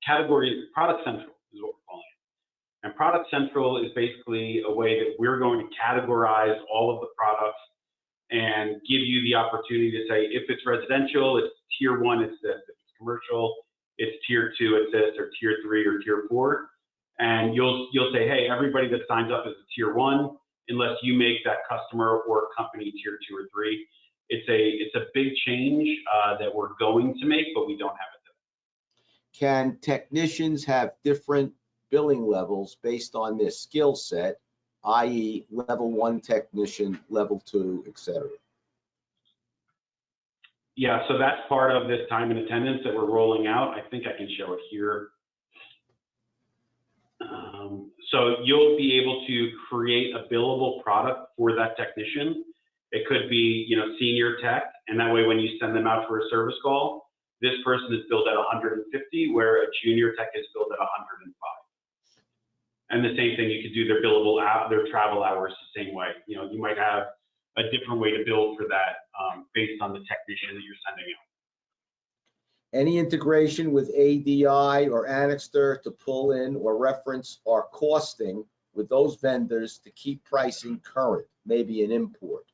central is what we're calling it. And product central is basically a way that we're going to categorize all of the products and give you the opportunity to say, if it's residential, it's tier 1, it's this. If it's commercial, it's tier 2, it's this, or tier 3 or tier 4. And you'll say, hey, everybody that signs up is a tier 1, unless you make that customer or company tier 2 or 3. It's a big change that we're going to make, but we don't have it today. Can technicians have different billing levels based on their skill set, i.e. level 1 technician, level 2, etc.? Yeah, so that's part of this time and attendance that we're rolling out. I think I can show it here. So you'll be able to create a billable product for that technician. It could be, senior tech, and that way when you send them out for a service call, this person is billed at 150, where a junior tech is billed at 105. And the same thing, you could do their billable their travel hours the same way. You might have a different way to bill for that based on the technician that you're sending out. Any integration with ADI or Annixter to pull in or reference our costing with those vendors to keep pricing current, maybe an import?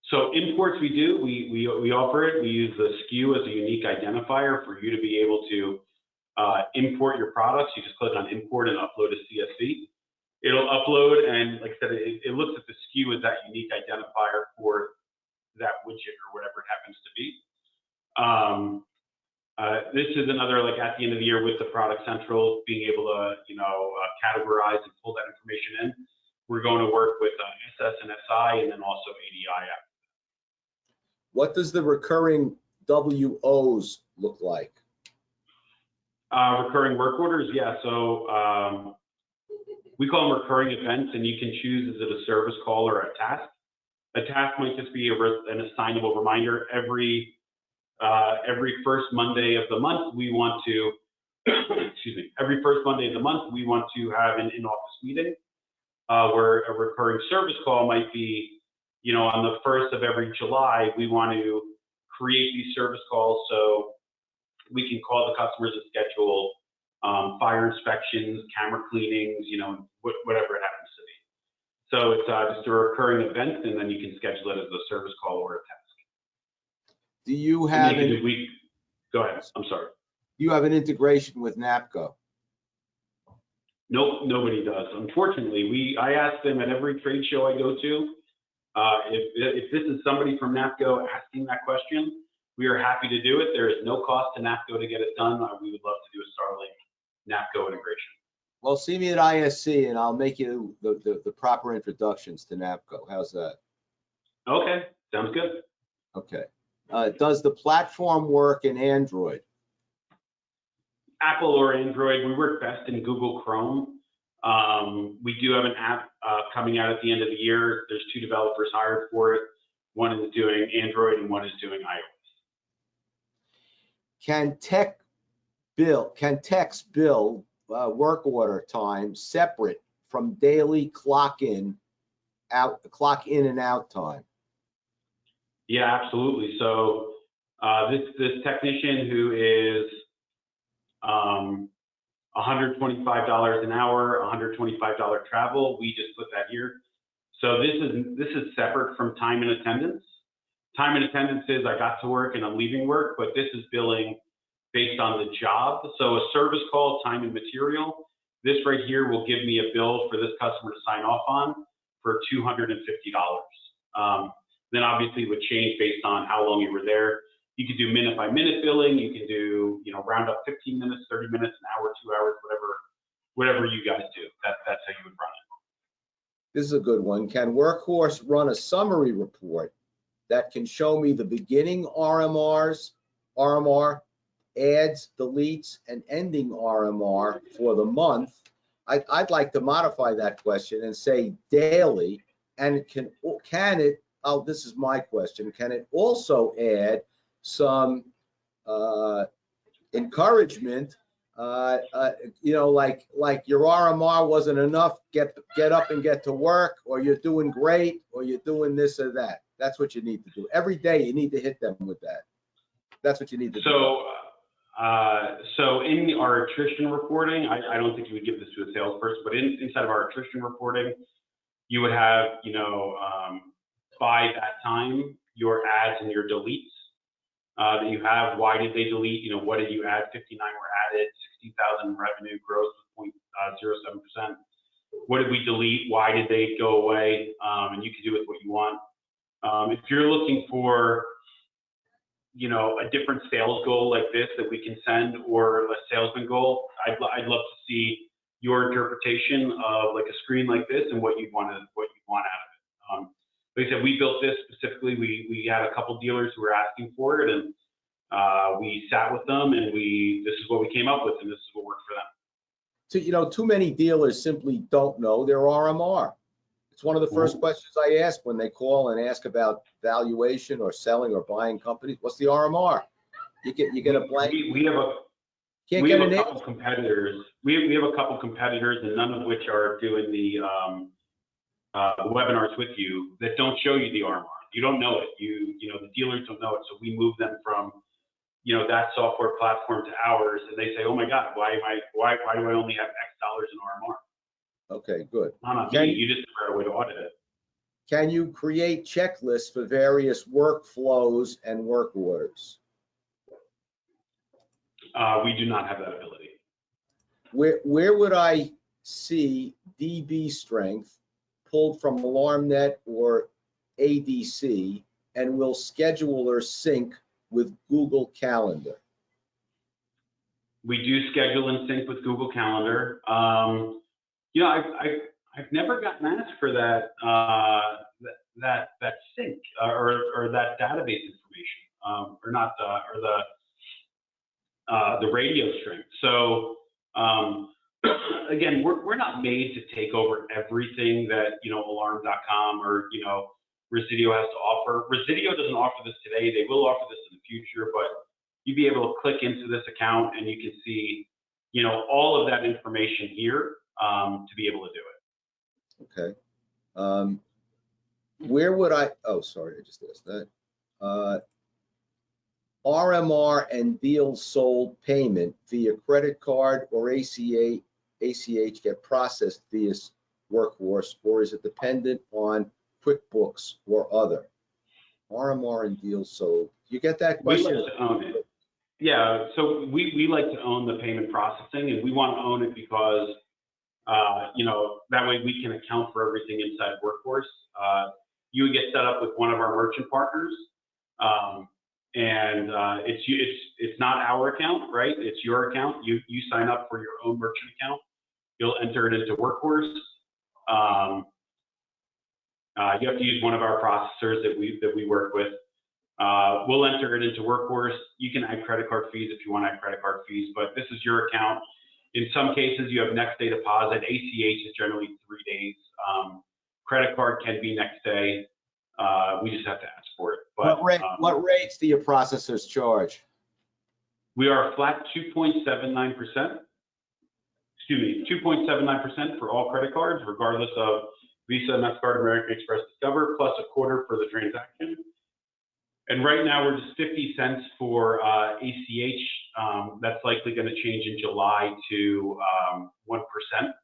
So imports we do, we offer it. We use the SKU as a unique identifier for you to be able to import your products. You just click on import and upload a CSV. It'll upload, and like I said, it looks at the SKU as that unique identifier for that widget or whatever it happens to be. This is another, like at the end of the year with the Product Central, being able to, categorize and pull that information in. We're going to work with SS and SI and then also ADI after. What does the recurring WOs look like? Recurring work orders, yeah. So we call them recurring events, and you can choose, is it a service call or a task? A task might just be an assignable reminder. Every first Monday of the month, we want to, excuse me, every first Monday of the month, we want to have an in-office meeting where a recurring service call might be, on the 1st of every July, we want to create these service calls so we can call the customers and schedule fire inspections, camera cleanings, whatever it happens to be. So it's just a recurring event, and then you can schedule it as a service call or a task. Do you have Go ahead, I'm sorry. You have an integration with NAPCO? Nope, nobody does. Unfortunately, I ask them at every trade show I go to, If this is somebody from NAPCO asking that question, we are happy to do it. There is no cost to NAPCO to get it done. We would love to do a Starlink NAPCO integration. Well, see me at ISC and I'll make you the proper introductions to NAPCO. How's that? Okay, sounds good. Okay. Does the platform work in Android? Apple or Android, we work best in Google Chrome. We do have an app coming out at the end of the year. There's 2 developers hired for it. One is doing Android and one is doing iOS. Can techs bill work order time separate from daily clock in and out time? Yeah, absolutely. So this technician who is $125 an hour, $125 travel, we just put that here. So this is separate from time and attendance. Time and attendance is I got to work and I'm leaving work, but this is billing based on the job. So a service call, time and material, this right here will give me a bill for this customer to sign off on for $250. Then obviously it would change based on how long you were there. You could do minute by minute billing. You can do, round up 15 minutes, 30 minutes, an hour, 2 hours, whatever you guys do. That's how you would run it. This is a good one. Can WorkHorse run a summary report that can show me the beginning RMR, adds, deletes, and ending RMR for the month? I'd like to modify that question and say daily. And can it, oh, this is my question, can it also add some encouragement, like your RMR wasn't enough, get up and get to work, or you're doing great, or you're doing this or that. That's what you need to do. Every day you need to hit them with that. That's what you need to do. So in our attrition reporting, I don't think you would give this to a salesperson, but inside of our attrition reporting, you would have, by that time, your adds and your deletes that you have. Why did they delete? What did you add? 59 were added, 60,000 revenue growth, 0.07%. What did we delete? Why did they go away? And you can do with what you want. If you're looking for, a different sales goal like this that we can send, or a salesman goal, I'd love to see your interpretation of like a screen like this and what you want out of it. Like I said, we built this specifically. We had a couple dealers who were asking for it, and we sat with them, and this is what we came up with, and this is what worked for them. So, too many dealers simply don't know their RMR. It's one of the first questions I ask when they call and ask about valuation or selling or buying companies. What's the RMR? You get a blank. We have a couple competitors. We have a couple competitors, and none of which are doing the webinars with you, that don't show you the RMR. You don't know it. The dealers don't know it. So we move them from, that software platform to ours, and they say, oh my God, why do I only have X dollars in RMR? Okay, good. You just figure out a way to audit it. Can you create checklists for various workflows and work orders? We do not have that ability. Where would I see DB strength pulled from AlarmNet or ADC, and will scheduler sync with Google Calendar? We do schedule and sync with Google Calendar. I've never gotten asked for that sync or that database information, or not the radio string. So again, we're not made to take over everything that Alarm.com or Resideo has to offer. Resideo doesn't offer this today. They will offer this in the future, but you'd be able to click into this account and you can see all of that information here to be able to do it. Okay. Where would oh, sorry, I just asked that. RMR and deals sold payment via credit card or ACH get processed via WorkHorse, or is it dependent on QuickBooks or other? RMR and deals sold. You get that question? We like to own it. Yeah, so we like to own the payment processing, and we want to own it because that way we can account for everything inside WorkHorse. you would get set up with one of our merchant partners. It's not our account, right? It's your account. You sign up for your own merchant account. You'll enter it into WorkHorse. You have to use one of our processors that we work with. We'll enter it into WorkHorse. You can add credit card fees if you want to add credit card fees, but this is your account. In some cases, you have next day deposit. ACH is generally 3 days. Credit card can be next day. We just have to ask for it. But, what rates do your processors charge? We are a flat 2.79%. Excuse me, 2.79% for all credit cards, regardless of Visa, MasterCard, American Express, Discover, plus a quarter for the transaction. And right now we're just 50 cents for ACH. That's likely going to change in July to 1%.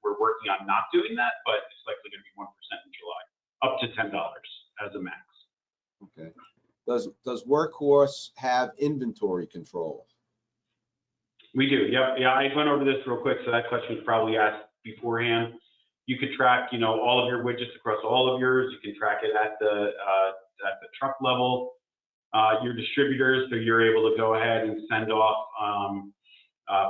We're working on not doing that, but it's likely going to be 1% in July, up to $10 as a max. Okay. Does WorkHorse have inventory control? We do. Yep. Yeah, I went over this real quick, so that question was probably asked beforehand. You could track, all of your widgets across all of yours. You can track it at the truck level. Your distributors, so you're able to go ahead and send off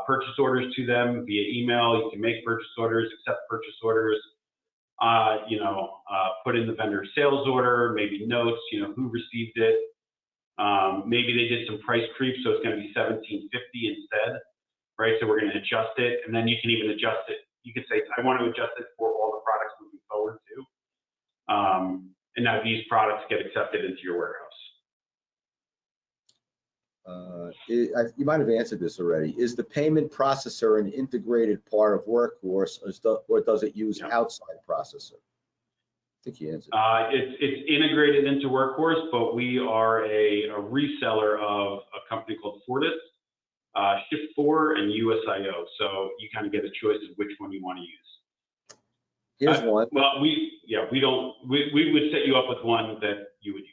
purchase orders to them via email. You can make purchase orders, accept purchase orders, put in the vendor sales order, maybe notes, who received it. Maybe they did some price creep, so it's going to be $17.50 instead, right? So we're going to adjust it, and then you can even adjust it. You could say, I want to adjust it for all the products moving forward too. And now these products get accepted into your warehouse. You might have answered this already. Is the payment processor an integrated part of WorkHorse, or does it use outside processor? I think you answered. It's integrated into WorkHorse, but we are a reseller of a company called Fortis, Shift4, and USIO. So you kind of get a choice of which one you want to use. Here's one. Well, we would set you up with one that you would use.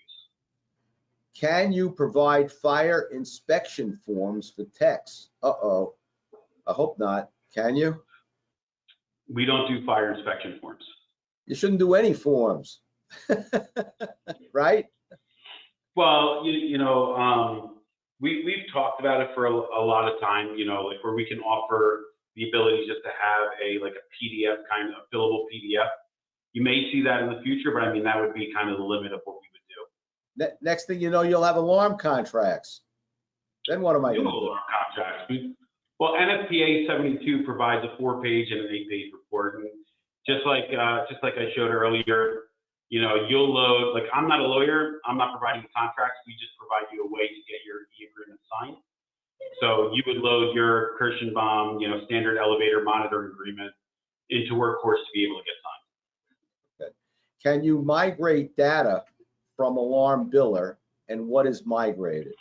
Can you provide fire inspection forms for techs? Uh-oh. I hope not. Can you? We don't do fire inspection forms. You shouldn't do any forms, right? Well, we've talked about it for a lot of time, like where we can offer the ability just to have a PDF, kind of fillable PDF. You may see that in the future, but I mean, that would be kind of the limit of what we would do. Next thing you know, you'll have alarm contracts. Then what am I going to do? Alarm contracts. Well, NFPA 72 provides a 4-page and an 8-page report. And just like I showed earlier, you'll load, I'm not a lawyer, I'm not providing contracts, we just provide you a way to get your e-agreement signed. So you would load your Kirschenbaum, standard elevator monitoring agreement into WorkHorse to be able to get signed. Okay. Can you migrate data from Alarm Biller, and what is migrated?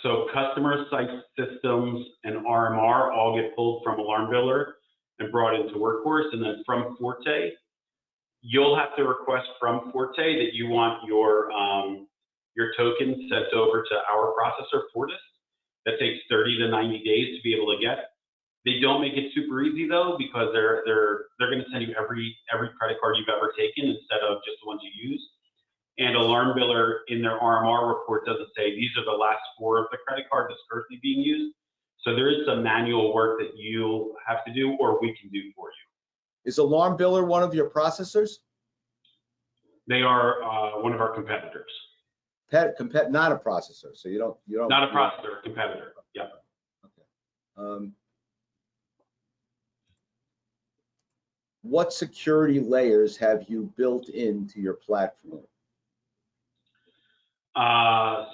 So customer site systems and RMR all get pulled from Alarm Biller and brought into WorkHorse, and then from Forte, you'll have to request from Forte that you want your token sent over to our processor, Fortis. That takes 30 to 90 days to be able to get. They don't make it super easy though, because they're going to send you every credit card you've ever taken instead of just the ones you use. And Alarm Biller in their RMR report doesn't say these are the last 4 of the credit card that's currently being used. So there is some manual work that you'll have to do, or we can do for you. Is Alarm Biller one of your processors? They are one of our competitors. Not a processor, so you don't. Not a processor, a competitor. Yeah. Okay. What security layers have you built into your platform?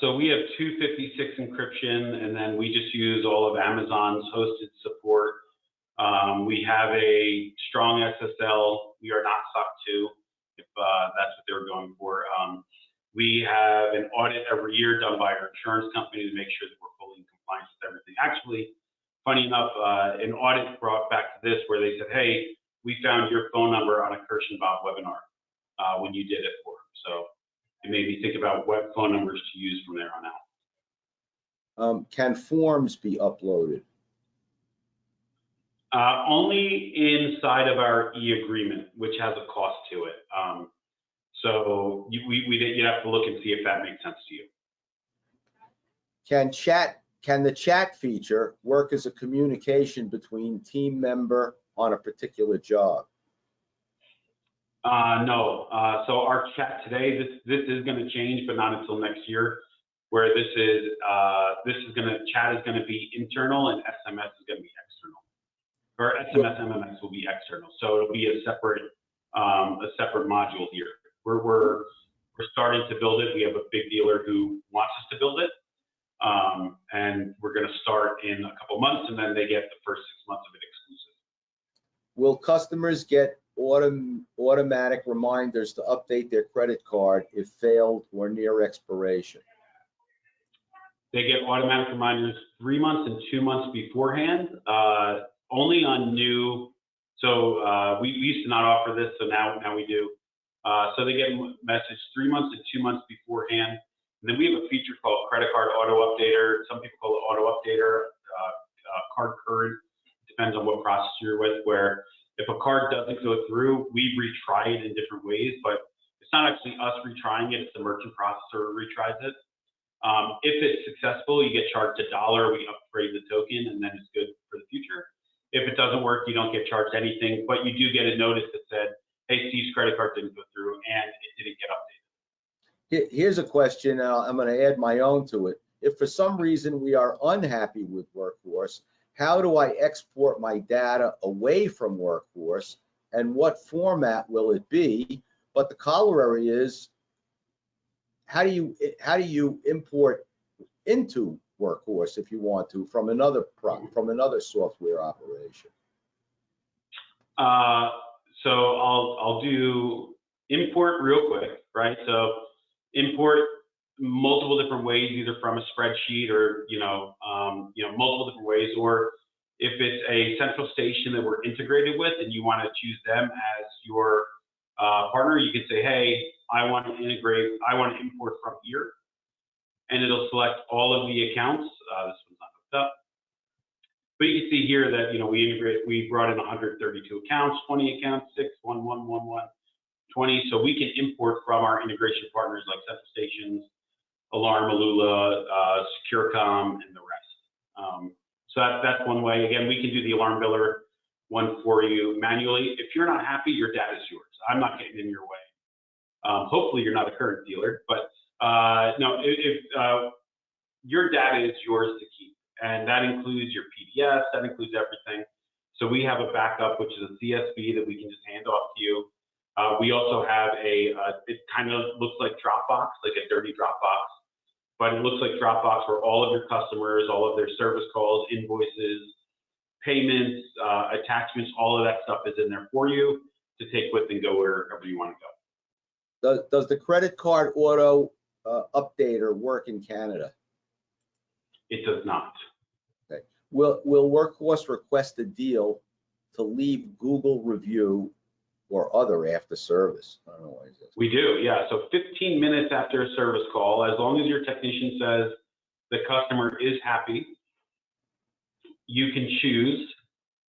So we have 256 encryption, and then we just use all of Amazon's hosted support. We have a strong SSL. We are not SOC 2, if that's what they were going for. We have an audit every year done by our insurance company to make sure that we're fully in compliance with everything. Actually, funny enough, an audit brought back to this where they said, hey, we found your phone number on a Kirschenbaum webinar when you did it for them. So it made me think about what phone numbers to use from there on out. Can forms be uploaded? Only inside of our e-agreement, which has a cost to it. So you'd have to look and see if that makes sense to you. Can the chat feature work as a communication between team member on a particular job? No. So our chat today, this is going to change, but not until next year, where chat is going to be internal and SMS is going to be external, or SMS MMS will be external. So it'll be a separate module here. We're starting to build it. We have a big dealer who wants us to build it, and we're going to start in a couple months, and then they get the first 6 months of it exclusive. Will customers get automatic reminders to update their credit card if failed or near expiration? They get automatic reminders 3 months and 2 months beforehand, only on new. So we used to not offer this, so now we do. So they get a message 3 months and 2 months beforehand. And then we have a feature called Credit Card Auto Updater. Some people call it Auto Updater, Card Current, depends on what process you're with, where if a card doesn't go through, we retry it in different ways, but it's not actually us retrying it, it's the merchant processor who retries it. If it's successful, you get charged $1, we upgrade the token, and then it's good for the future. If it doesn't work, you don't get charged anything, but you do get a notice that said, hey, Steve's credit card didn't go through and it didn't get updated. Here's a question, and I'm going to add my own to it. If for some reason we are unhappy with WorkHorse, how do I export my data away from WorkHorse, and what format will it be? But the corollary is, how do you import into WorkHorse if you want to from another software operation? So I'll do import real quick, right? So import multiple different ways, either from a spreadsheet or multiple different ways, or if it's a central station that we're integrated with and you want to choose them as your partner, you can say, hey, I want to import from here, and it'll select all of the accounts. This one's not hooked up, but you can see here that we brought in 132 accounts, 20 accounts, 6, 1, 1, 1, 1, 20. So we can import from our integration partners like Central Stations, Alarm, Alula, SecureCom, and the rest. So that's one way. Again, we can do the Alarm Biller one for you manually. If you're not happy, your data is yours. I'm not getting in your way. Hopefully you're not a current dealer, but no, if your data is yours to keep, and that includes your PDFs, that includes everything. So we have a backup, which is a CSV that we can just hand off to you. We also have it kind of looks like Dropbox, like a dirty Dropbox, but it looks like Dropbox where all of your customers, all of their service calls, invoices, payments, attachments, all of that stuff is in there for you to take with and go wherever you want to go. Does the credit card auto updater work in Canada? It does not. Okay. Will WorkHorse request a deal to leave Google review or other after service? I don't know why is this. We do, yeah. So 15 minutes after a service call, as long as your technician says the customer is happy, you can choose.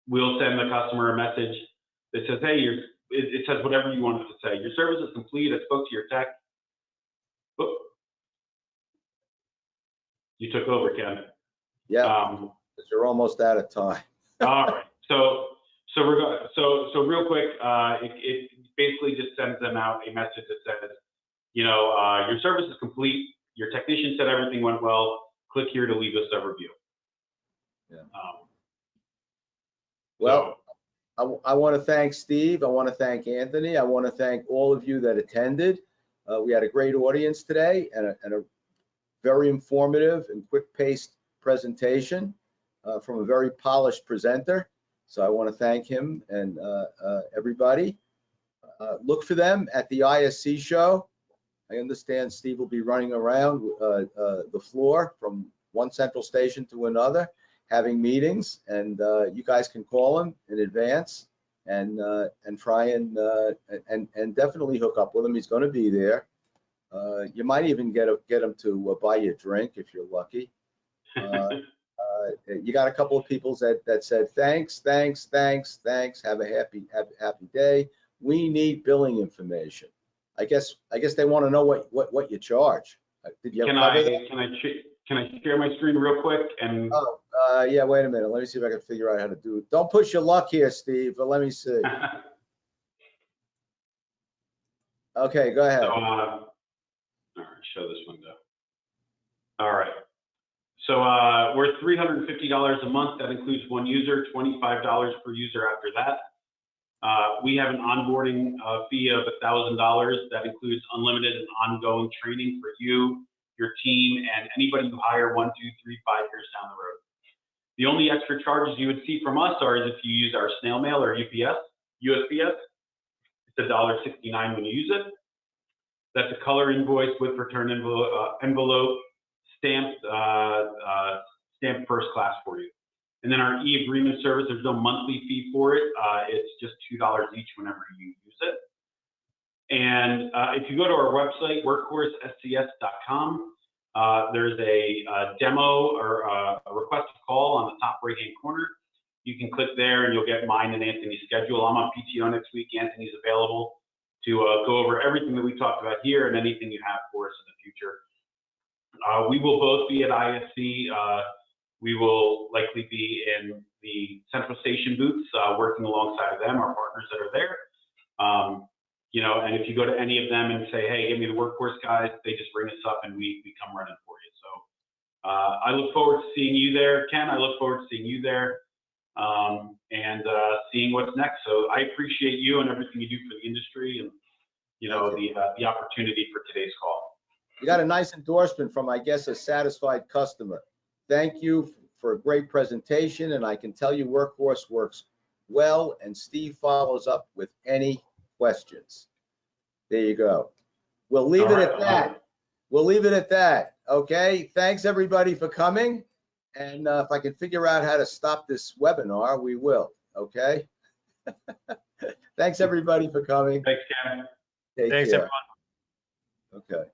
We'll send the customer a message that says, hey, it says whatever you want it to say. Your service is complete. I spoke to your tech. Oop. You took over, Ken. Yeah, you're almost out of time. All right. So real quick, it basically just sends them out a message that says, your service is complete. Your technician said everything went well. Click here to leave us a review. Yeah. Well, so, I want to thank Steve. I want to thank Anthony. I want to thank all of you that attended. We had a great audience today and a very informative and quick-paced presentation from a very polished presenter. So I want to thank him and everybody. Look for them at the ISC show. I understand Steve will be running around the floor from one central station to another, having meetings, and you guys can call him in advance and try and definitely hook up with him. He's going to be there. You might even get him to buy you a drink if you're lucky. You got a couple of people that said thanks. Have a happy day. We need billing information. I guess they want to know what you charge. Did you Can cover I, that? can I share my screen real quick? And Oh, yeah, wait a minute. Let me see if I can figure out how to do it. Don't push your luck here, Steve, but let me see. Okay, go ahead. So, all right, show this window. All right. So we're $350 a month. That includes one user, $25 per user after that. We have an onboarding fee of $1,000. That includes unlimited and ongoing training for you, your team, and anybody you hire 1, 2, 3, 5 years down the road. The only extra charges you would see from us are if you use our snail mail or USPS. It's $1.69 when you use it. That's a color invoice with return envelope stamped first class for you. And then our e-agreement service, there's no monthly fee for it. It's just $2 each whenever you use it. And if you go to our website, workhorsescs.com, there's a demo or a request to call on the top right-hand corner. You can click there and you'll get mine and Anthony's schedule. I'm on PTO next week. Anthony's available to go over everything that we talked about here and anything you have for us in the future. We will both be at ISC. We will likely be in the Central Station booths, working alongside of them, our partners that are there. You know, and if you go to any of them and say, hey, give me the WorkHorse guys, they just ring us up and we come running for you. So I look forward to seeing you there, Ken. I look forward to seeing you there and seeing what's next. So I appreciate you and everything you do for the industry and, you know, the opportunity for today's call. You got a nice endorsement from, I guess, a satisfied customer. Thank you for a great presentation, and I can tell you WorkHorse works well, and Steve follows up with any questions. There you go. We'll leave it at that. We'll leave it at that. Okay. Thanks everybody for coming. And if I can figure out how to stop this webinar, we will. Okay. Thanks everybody for coming. Thanks, Ken. Take Thanks, care. everyone. Okay.